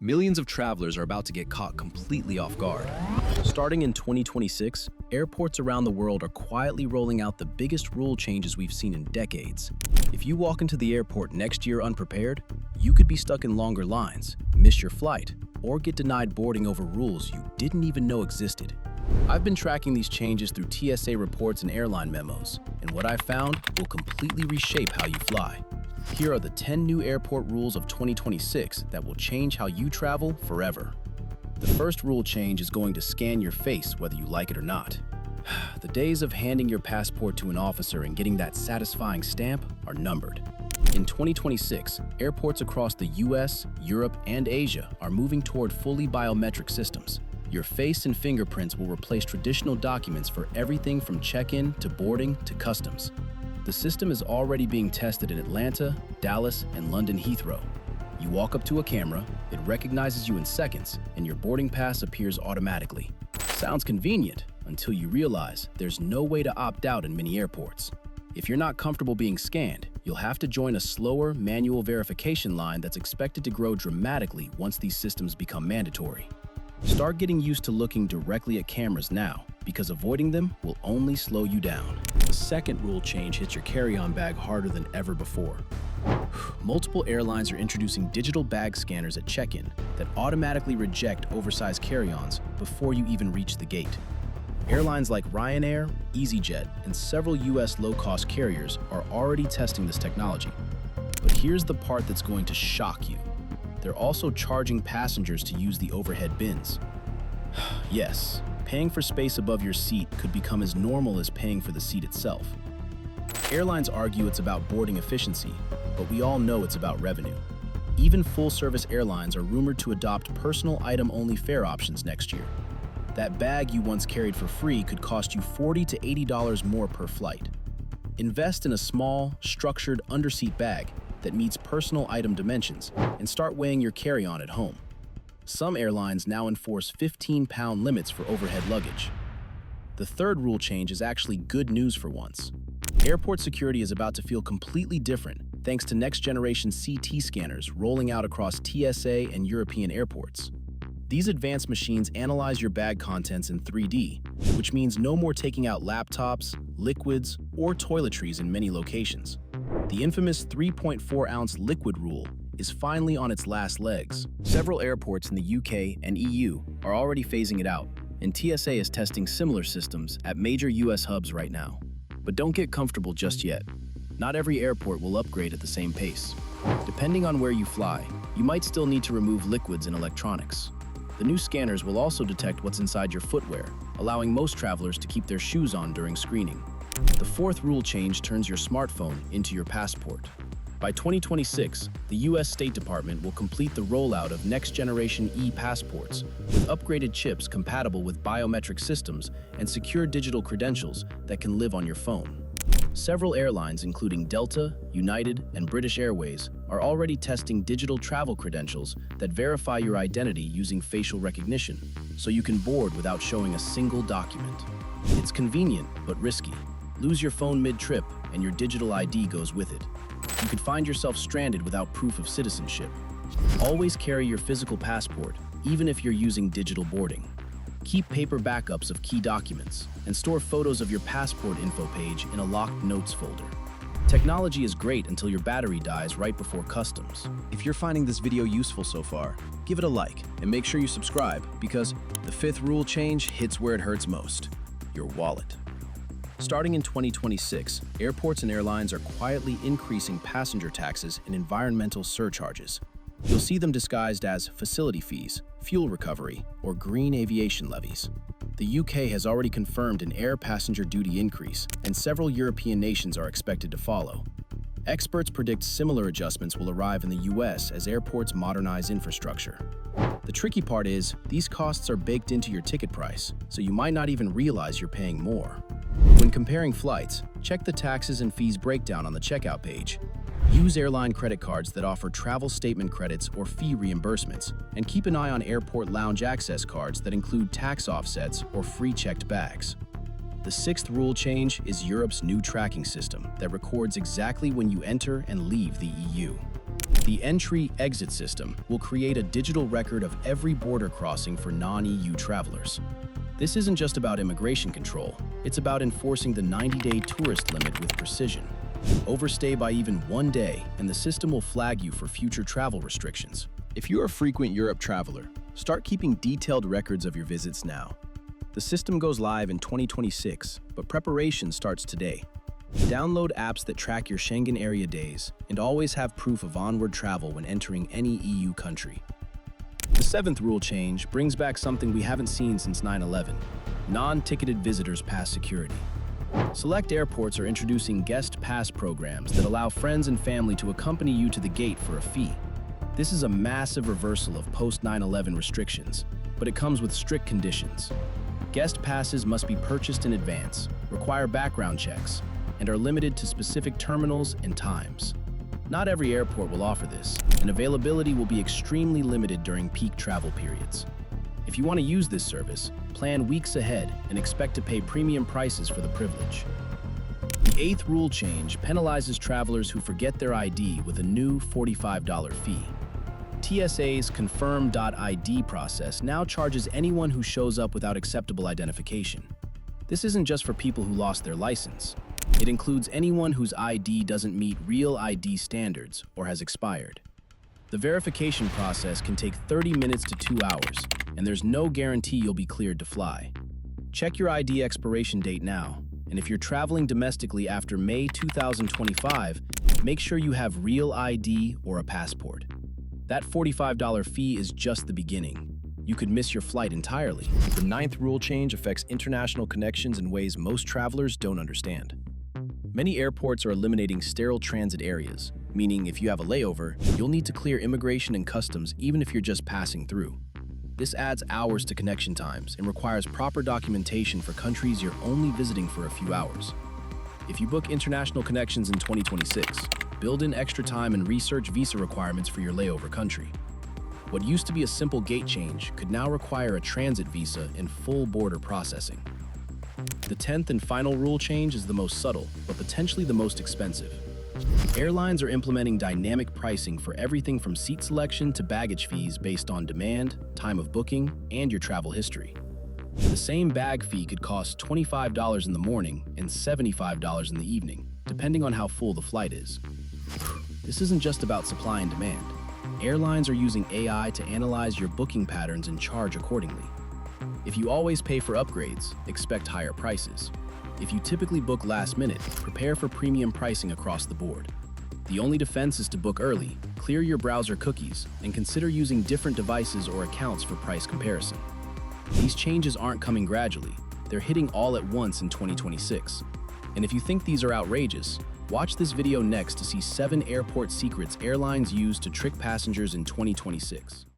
Millions of travelers are about to get caught completely off guard. Starting in 2026, airports around the world are quietly rolling out the biggest rule changes we've seen in decades. If you walk into the airport next year unprepared, you could be stuck in longer lines, miss your flight, or get denied boarding over rules you didn't even know existed. I've been tracking these changes through TSA reports and airline memos, and what I've found will completely reshape how you fly. Here are the 10 new airport rules of 2026 that will change how you travel forever. The first rule change is going to scan your face whether you like it or not. The days of handing your passport to an officer and getting that satisfying stamp are numbered. In 2026, airports across the US, Europe, and Asia are moving toward fully biometric systems. Your face and fingerprints will replace traditional documents for everything from check-in to boarding to customs. The system is already being tested in Atlanta, Dallas, and London Heathrow. You walk up to a camera, it recognizes you in seconds, and your boarding pass appears automatically. Sounds convenient until you realize there's no way to opt out in many airports. If you're not comfortable being scanned, you'll have to join a slower manual verification line that's expected to grow dramatically once these systems become mandatory. Start getting used to looking directly at cameras now, because avoiding them will only slow you down. The second rule change hits your carry-on bag harder than ever before. Multiple airlines are introducing digital bag scanners at check-in that automatically reject oversized carry-ons before you even reach the gate. Airlines like Ryanair, EasyJet, and several US low-cost carriers are already testing this technology. But here's the part that's going to shock you. They're also charging passengers to use the overhead bins. Yes, paying for space above your seat could become as normal as paying for the seat itself. Airlines argue it's about boarding efficiency, but we all know it's about revenue. Even full-service airlines are rumored to adopt personal item-only fare options next year. That bag you once carried for free could cost you $40 to $80 more per flight. Invest in a small, structured underseat bag that meets personal item dimensions and start weighing your carry-on at home. Some airlines now enforce 15-pound limits for overhead luggage. The third rule change is actually good news for once. Airport security is about to feel completely different thanks to next-generation CT scanners rolling out across TSA and European airports. These advanced machines analyze your bag contents in 3D, which means no more taking out laptops, liquids, or toiletries in many locations. The infamous 3.4-ounce liquid rule is finally on its last legs. Several airports in the UK and EU are already phasing it out, and TSA is testing similar systems at major US hubs right now. But don't get comfortable just yet. Not every airport will upgrade at the same pace. Depending on where you fly, you might still need to remove liquids and electronics. The new scanners will also detect what's inside your footwear, allowing most travelers to keep their shoes on during screening. The fourth rule change turns your smartphone into your passport. By 2026, the US State Department will complete the rollout of next-generation e-passports with upgraded chips compatible with biometric systems and secure digital credentials that can live on your phone. Several airlines, including Delta, United, and British Airways, are already testing digital travel credentials that verify your identity using facial recognition, so you can board without showing a single document. It's convenient, but risky. Lose your phone mid-trip, and your digital ID goes with it. You could find yourself stranded without proof of citizenship. Always carry your physical passport, even if you're using digital boarding. Keep paper backups of key documents, and store photos of your passport info page in a locked notes folder. Technology is great until your battery dies right before customs. If you're finding this video useful so far, give it a like and make sure you subscribe, because the fifth rule change hits where it hurts most: your wallet. Starting in 2026, airports and airlines are quietly increasing passenger taxes and environmental surcharges. You'll see them disguised as facility fees, fuel recovery, or green aviation levies. The UK has already confirmed an air passenger duty increase, and several European nations are expected to follow. Experts predict similar adjustments will arrive in the US as airports modernize infrastructure. The tricky part is, these costs are baked into your ticket price, so you might not even realize you're paying more. When comparing flights, check the taxes and fees breakdown on the checkout page. Use airline credit cards that offer travel statement credits or fee reimbursements, and keep an eye on airport lounge access cards that include tax offsets or free checked bags. The sixth rule change is Europe's new tracking system that records exactly when you enter and leave the EU. The entry-exit system will create a digital record of every border crossing for non-EU travelers. This isn't just about immigration control, it's about enforcing the 90-day tourist limit with precision. Overstay by even 1 day, and the system will flag you for future travel restrictions. If you're a frequent Europe traveler, start keeping detailed records of your visits now. The system goes live in 2026, but preparation starts today. Download apps that track your Schengen area days and always have proof of onward travel when entering any EU country. The 7th rule change brings back something we haven't seen since 9/11: non-ticketed visitors pass security. Select airports are introducing guest pass programs that allow friends and family to accompany you to the gate for a fee. This is a massive reversal of post-9/11 restrictions, but it comes with strict conditions. Guest passes must be purchased in advance, require background checks, and are limited to specific terminals and times. Not every airport will offer this, and availability will be extremely limited during peak travel periods. If you want to use this service, plan weeks ahead and expect to pay premium prices for the privilege. The 8th rule change penalizes travelers who forget their ID with a new $45 fee. TSA's Confirm.ID process now charges anyone who shows up without acceptable identification. This isn't just for people who lost their license. It includes anyone whose ID doesn't meet real ID standards or has expired. The verification process can take 30 minutes to 2 hours, and there's no guarantee you'll be cleared to fly. Check your ID expiration date now, and if you're traveling domestically after May 2025, make sure you have real ID or a passport. That $45 fee is just the beginning. You could miss your flight entirely. The 9th rule change affects international connections in ways most travelers don't understand. Many airports are eliminating sterile transit areas, meaning if you have a layover, you'll need to clear immigration and customs even if you're just passing through. This adds hours to connection times and requires proper documentation for countries you're only visiting for a few hours. If you book international connections in 2026, build in extra time and research visa requirements for your layover country. What used to be a simple gate change could now require a transit visa and full border processing. The 10th and final rule change is the most subtle, but potentially the most expensive. Airlines are implementing dynamic pricing for everything from seat selection to baggage fees based on demand, time of booking, and your travel history. The same bag fee could cost $25 in the morning and $75 in the evening, depending on how full the flight is. This isn't just about supply and demand. Airlines are using AI to analyze your booking patterns and charge accordingly. If you always pay for upgrades, expect higher prices. If you typically book last minute, prepare for premium pricing across the board. The only defense is to book early, clear your browser cookies, and consider using different devices or accounts for price comparison. These changes aren't coming gradually, they're hitting all at once in 2026. And if you think these are outrageous, watch this video next to see 7 airport secrets airlines use to trick passengers in 2026.